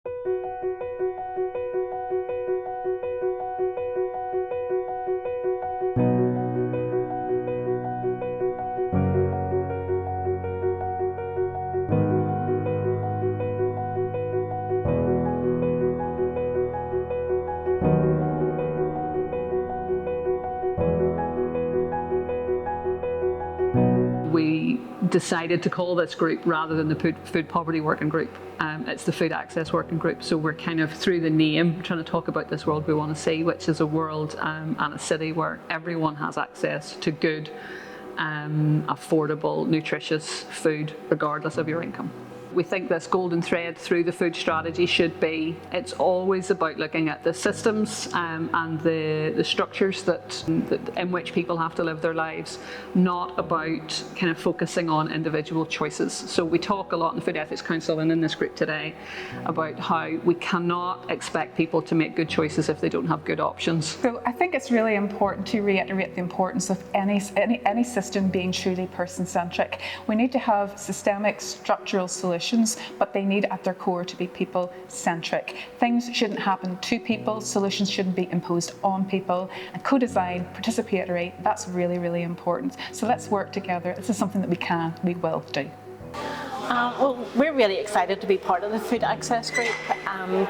We decided to call this group, rather than the Food Poverty Working Group, it's the Food Access Working Group. So we're kind of, through the name, trying to talk about this world we want to see, which is a world and a city where everyone has access to good, affordable, nutritious food, regardless of your income. We think this golden thread through the food strategy should be, it's always about looking at the systems and the structures that in which people have to live their lives, not about kind of focusing on individual choices. So we talk a lot in the Food Ethics Council and in this group today about how we cannot expect people to make good choices if they don't have good options. So I think it's really important to reiterate the importance of any system being truly person-centric. We need to have systemic structural solutions, but they need at their core to be people-centric. Things shouldn't happen to people, solutions shouldn't be imposed on people, and co-design, participatory, that's really, really important. So let's work together. This is something that we will do. Well, we're really excited to be part of the Food Access Group, and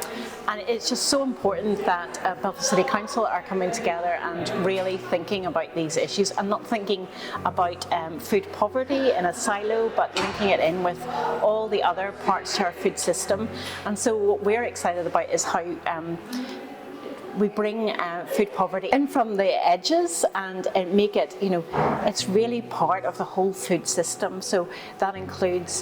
it's just so important that Belfast City Council are coming together and really thinking about these issues, and not thinking about food poverty in a silo, but linking it in with all the other parts to our food system. And so what we're excited about is how we bring food poverty in from the edges and make it, it's really part of the whole food system. So that includes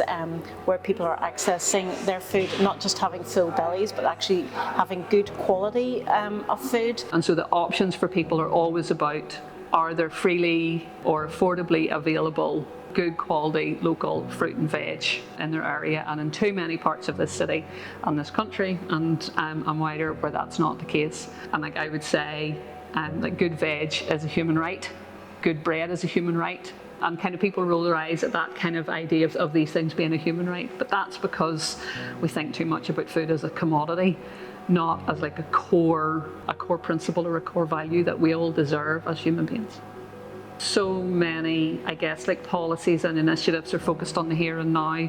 where people are accessing their food, not just having full bellies, but actually having good quality of food. And so the options for people are always about, are there freely or affordably available good quality local fruit and veg in their area, and in too many parts of this city and this country and wider where that's not the case. And like I would say, like good veg is a human right, good bread is a human right, and kind of people roll their eyes at that kind of idea of these things being a human right, but that's because we think too much about food as a commodity, not as like a core principle or a core value that we all deserve as human beings. So many, I guess, like policies and initiatives are focused on the here and now,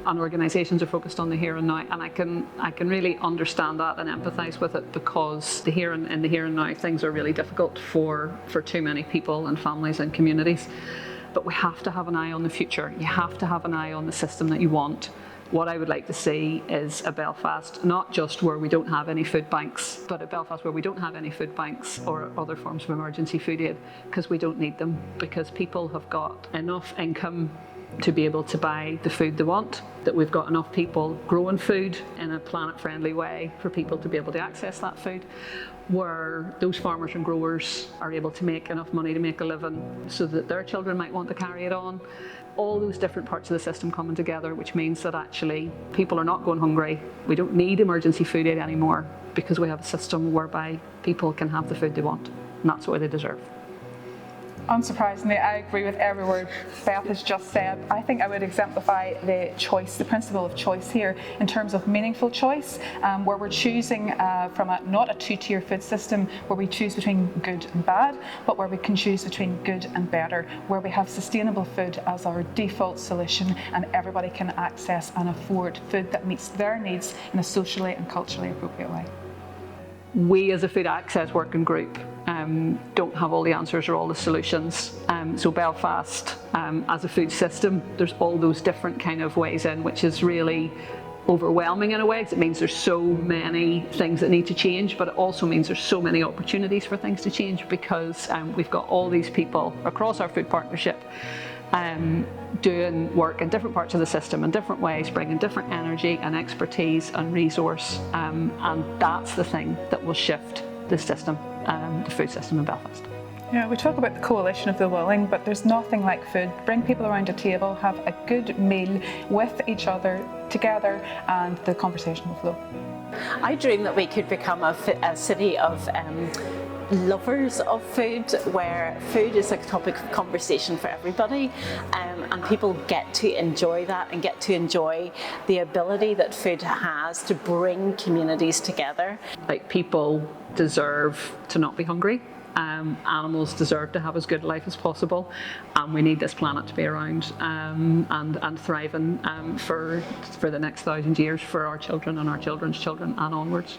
and organisations are focused on the here and now, and I can really understand that and empathise with it, because the here and now things are really difficult for too many people and families and communities. But we have to have an eye on the future. You have to have an eye on the system that you want. What I would like to see is a Belfast, not just where we don't have any food banks, but a Belfast where we don't have any food banks or other forms of emergency food aid, because we don't need them, because people have got enough income to be able to buy the food they want, that we've got enough people growing food in a planet-friendly way for people to be able to access that food, where those farmers and growers are able to make enough money to make a living so that their children might want to carry it on. All those different parts of the system coming together, which means that actually people are not going hungry. We don't need emergency food aid anymore, because we have a system whereby people can have the food they want, and that's what they deserve. Unsurprisingly, I agree with every word Beth has just said. I think I would exemplify the choice, the principle of choice here, in terms of meaningful choice, where we're choosing from not a two-tier food system where we choose between good and bad, but where we can choose between good and better, where we have sustainable food as our default solution, and everybody can access and afford food that meets their needs in a socially and culturally appropriate way. We as a Food Access Working Group don't have all the answers or all the solutions. So Belfast, as a food system, there's all those different kind of ways in, which is really overwhelming in a way, because it means there's so many things that need to change, but it also means there's so many opportunities for things to change, because we've got all these people across our food partnership doing work in different parts of the system in different ways, bringing different energy and expertise and resource, and that's the thing that will shift the system, the food system in Belfast. Yeah, we talk about the coalition of the willing, but there's nothing like food. Bring people around a table, have a good meal with each other together, and the conversation will flow. I dream that we could become a city of lovers of food, where food is a topic of conversation for everybody, and people get to enjoy that and get to enjoy the ability that food has to bring communities together. Like, people deserve to not be hungry. Animals deserve to have as good a life as possible, and we need this planet to be around and thriving for the next 1,000 years for our children and our children's children and onwards.